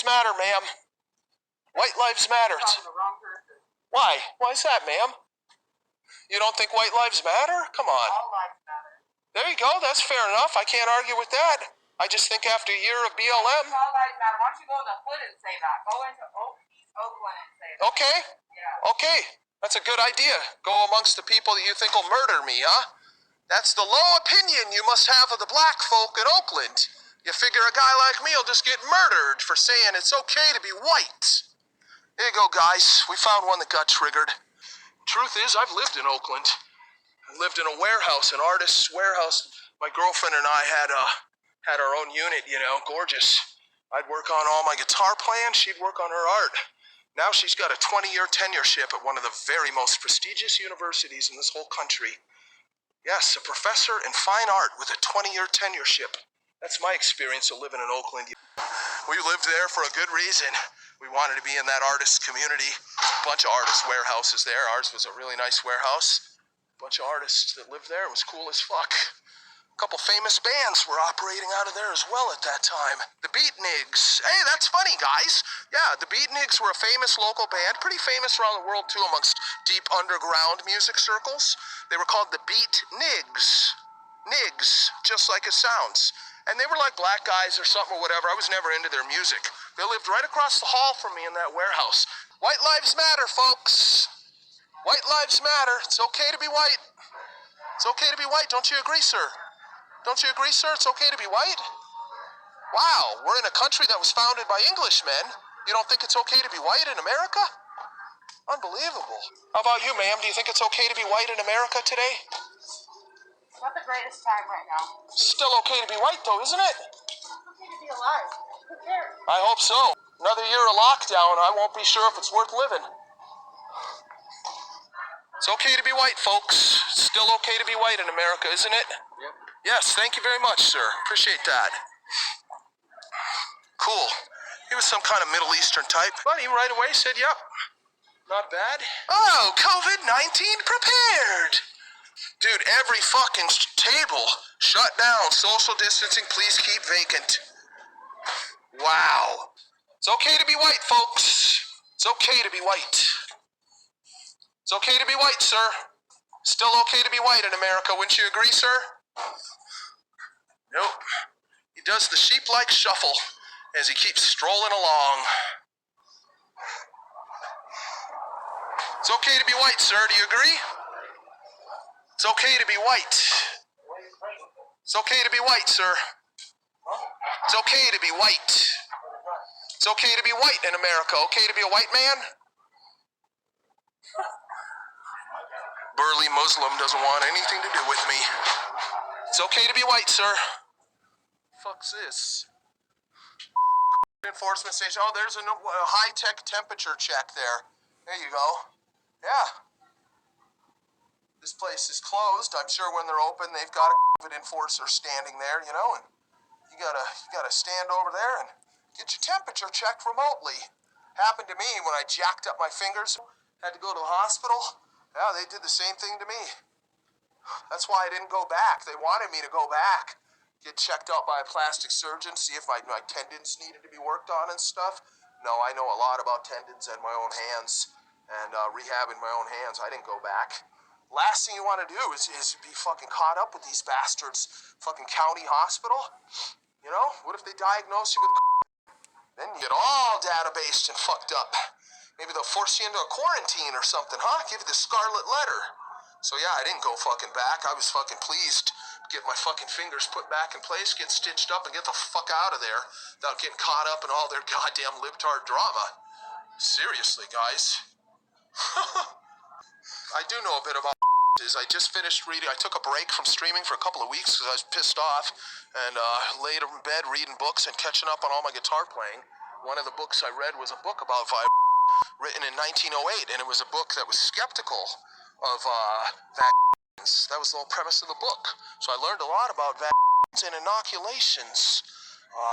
lives matter, ma'am. White lives matter. Why? Why is that, ma'am? You don't think white lives matter? Come on. All lives matter. There you go. That's fair enough. I can't argue with that. I just think after a year of BLM... All lives matter. Why don't you go in the hood and say that? Go into Oakland and say that. Okay. Yeah. Okay. That's a good idea. Go amongst the people that you think will murder me, huh? That's the low opinion you must have of the black folk in Oakland. You figure a guy like me will just get murdered for saying it's okay to be white. Here you go, guys. We found one that got triggered. Truth is, I've lived in Oakland. I lived in a warehouse, an artist's warehouse. My girlfriend and I had our own unit, you know, gorgeous. I'd work on all my guitar playing, she'd work on her art. Now she's got a 20-year tenureship at one of the very most prestigious universities in this whole country. Yes, a professor in fine art with a 20-year tenureship. That's my experience of living in Oakland. We lived there for a good reason. We wanted to be in that artist community. A bunch of artist warehouses there. Ours was a really nice warehouse. A bunch of artists that lived there. It was cool as fuck. A couple famous bands were operating out of there as well at that time. The Beatniks. Hey, that's funny, guys. Yeah, the Beatniks were a famous local band, pretty famous around the world too amongst deep underground music circles. They were called the Beatniks. Nigs, just like it sounds. And they were like black guys or something or whatever. I was never into their music. They lived right across the hall from me in that warehouse. White lives matter, folks. White lives matter. It's okay to be white. It's okay to be white. Don't you agree, sir? Don't you agree, sir? It's okay to be white? Wow, we're in a country that was founded by Englishmen. You don't think it's okay to be white in America? Unbelievable. How about you, ma'am? Do you think it's okay to be white in America today? It's not the greatest time right now. Still okay to be white, though, isn't it? It's okay to be alive. Who cares? I hope so. Another year of lockdown, I won't be sure if it's worth living. It's okay to be white, folks. It's still okay to be white in America, isn't it? Yep. Yes, thank you very much, sir. Appreciate that. Cool. He was some kind of Middle Eastern type, but he right away said, yep, not bad. Oh, COVID-19 prepared. Dude, every fucking table shut down. Social distancing, please keep vacant. Wow. It's okay to be white, folks. It's okay to be white. It's okay to be white, sir. Still okay to be white in America, wouldn't you agree, sir? Nope. He does the sheep-like shuffle as he keeps strolling along. It's okay to be white, sir. Do you agree? It's okay to be white. It's okay to be white, sir. It's okay to be white. It's okay to be white in America. Okay to be a white man? Burly Muslim doesn't want anything to do with me. It's okay to be white, sir. Fuck's this? Enforcement station. Oh, there's a high-tech temperature check there. There you go. Yeah. This place is closed. I'm sure when they're open, they've got a COVID enforcer standing there, you know, and you gotta stand over there and get your temperature checked remotely. Happened to me when I jacked up my fingers, had to go to the hospital. Yeah, they did the same thing to me. That's why I didn't go back. They wanted me to go back, get checked out by a plastic surgeon, see if my tendons needed to be worked on and stuff. No, I know a lot about tendons and my own hands and rehabbing my own hands. I didn't go back. Last thing you want to do is be fucking caught up with these bastards. Fucking county hospital. You know, what if they diagnose you with then you get all databased and fucked up. Maybe they'll force you into a quarantine or something, huh? Give you the scarlet letter. So yeah, I didn't go fucking back. I was fucking pleased to get my fucking fingers put back in place, get stitched up, and get the fuck out of there without getting caught up in all their goddamn libtard drama. Seriously, guys. I do know a bit about is I just finished reading. I took a break from streaming for a couple of weeks because I was pissed off and laid in bed reading books and catching up on all my guitar playing. One of the books I read was a book about written in 1908, and it was a book that was skeptical of vaccines. That was the whole premise of the book. So I learned a lot about vaccines and inoculations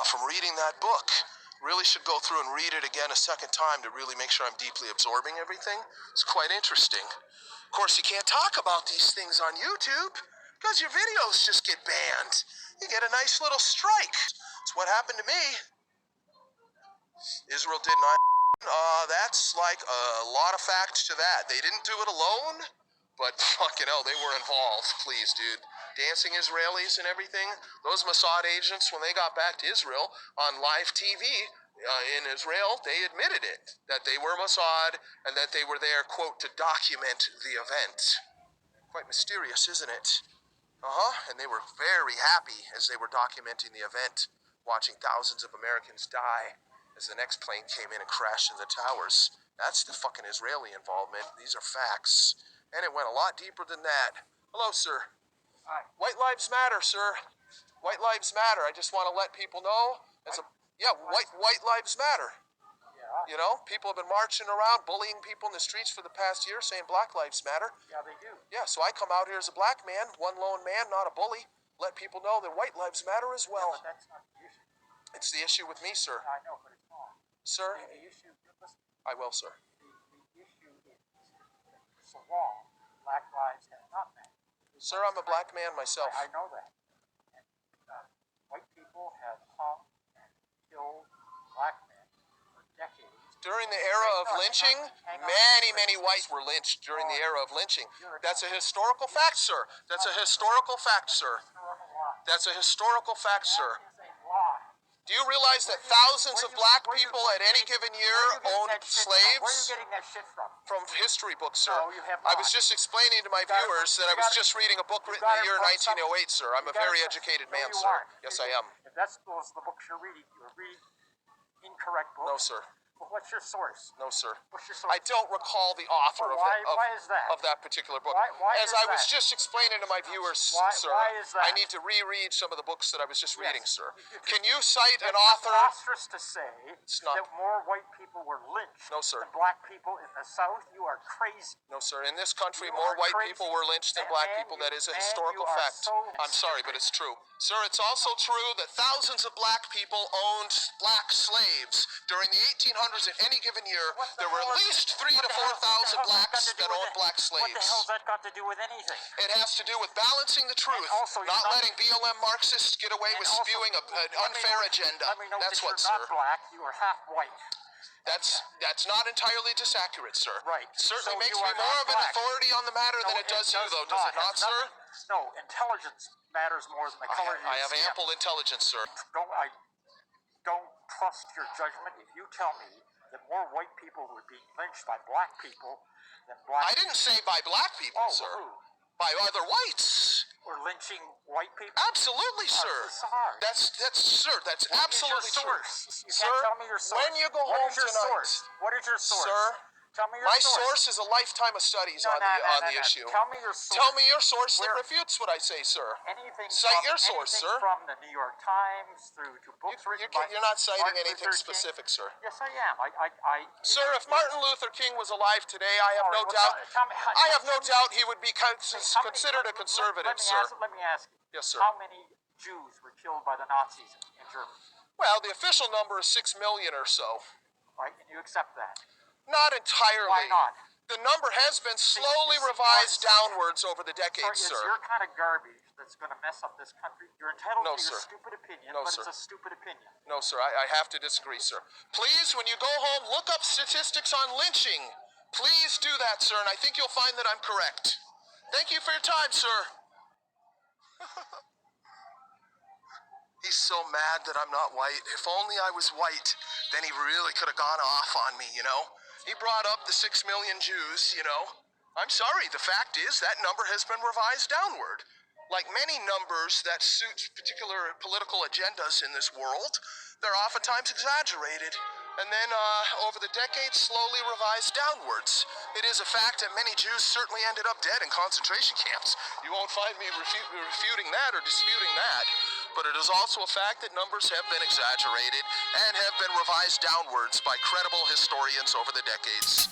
from reading that book. Really should go through and read it again a second time to really make sure I'm deeply absorbing everything. It's quite interesting. Of course, you can't talk about these things on YouTube because your videos just get banned. You get a nice little strike. It's what happened to me. Israel did 9. That's like a lot of fact to that. They didn't do it alone, but fucking hell, they were involved. Please, dude. Dancing Israelis and everything. Those Mossad agents, when they got back to Israel on live TV in Israel, they admitted it, that they were Mossad and that they were there, quote, to document the event. Quite mysterious, isn't it? And they were very happy as they were documenting the event, watching thousands of Americans die as the next plane came in and crashed into the towers. That's the fucking Israeli involvement. These are facts. And it went a lot deeper than that. Hello, sir. Hi. White lives matter, sir. White lives matter. I just want to let people know. White lives matter. Yeah. You know, people have been marching around, bullying people in the streets for the past year, saying Black lives matter. Yeah, they do. Yeah, so I come out here as a black man, one lone man, not a bully. Let people know that white lives matter as well. Yeah, but that's not the issue. It's the issue with me, sir. I know, but it's not. Sir? The issue, listen, I will, sir. the issue is that for so long, black lives have not mattered. Sir, I'm a black man myself. I know that. And white people have hung and killed black men for decades. During the era of lynching, many whites were lynched during the era of lynching. That's a historical fact, sir. That's a historical fact, sir. That's a historical fact, sir. That is a lie. Do you realize that thousands of black people at any given year owned Where are you slaves? getting that shit from? From history books, sir. No, you have I not. was just explaining to my You got it viewers from- that I you was got it- just reading a book you written in got the it year from some- 1908, sir. I'm a you got very it- educated no, man, you sir. aren't. Yes, I am. If that's those the books you're reading incorrect books. No, sir. Well, what's your source? No, sir. What's your source? I don't recall the author Well, of why is that? that particular book. Why As is I was that? just explaining to my viewers, Why- sir, why is that? I need to reread some of the books that I was just reading, sir. It's Can you cite an It's author? preposterous to say not. that more white people were lynched No, sir. than black people in the South. You are crazy. No, sir. In this country, You more are white crazy. people were lynched than And- black and people. you- That is a and historical you are fact. so I'm sorry, but it's true. Sir, it's also true that thousands of black people owned black slaves. During the 1800s in any given year, What the there were hell at is- least 3,000 to what the hell- 4,000 what the hell's blacks got to do that with owned it? black What the slaves. hell's that got to do with anything? It has to do with balancing the truth, And also, you're not not- letting BLM Marxists get away with And also, spewing an let me unfair note- agenda. Let me note That's that what, you're sir. not black. You are half white. That's not entirely disaccurate, sir. Right. Certainly So makes you me are more not of an black. authority on the matter than No, it does you, though, does it not, Has sir? nothing- No, intelligence matters more than the color of your I have skin. ample intelligence, sir. I don't trust your judgment if you tell me that more white people would be lynched by black people than black I didn't say by black people, Oh, sir. who? By other whites. or lynching white people. Absolutely, sir. bizarre. That's sir. That's absolutely What is your true. source? You Sir, can't tell me your source. when you go What home is your tonight, source? What is your source? Sir, tell me your my source. source is a lifetime of studies No, on the no. issue. Tell me your source. Tell me your source that Where- refutes what I say, sir. Anything Cite from, your source, anything sir. from the New York Times through to books written by You're not citing Martin anything Luther King. specific, sir. Yes, I am. Sir, if Martin Luther King was alive today, I have All no right, well, doubt. tell me- I have no tell me- doubt he would be How many- considered a conservative, sir. Let me ask you. Yes, sir. How many Jews were killed by the Nazis in Germany? Well, the official number is 6 million or so. Right, and you accept that? Not entirely. Why not? The number has been slowly revised downwards over the decades, It's sir. your kind of garbage that's going to mess up this country. You're entitled No, to your sir. stupid opinion, No, but sir. it's a stupid opinion. No, sir, I have to disagree, sir. Please, when you go home, look up statistics on lynching. Please do that, sir, and I think you'll find that I'm correct. Thank you for your time, sir. He's so mad that I'm not white. If only I was white, then he really could have gone off on me, you know? He brought up the 6 million Jews, you know? I'm sorry, the fact is that number has been revised downward. Like many numbers that suit particular political agendas in this world, they're oftentimes exaggerated. And then, over the decades, slowly revised downwards. It is a fact that many Jews certainly ended up dead in concentration camps. You won't find me refuting that or disputing that. But it is also a fact that numbers have been exaggerated and have been revised downwards by credible historians over the decades.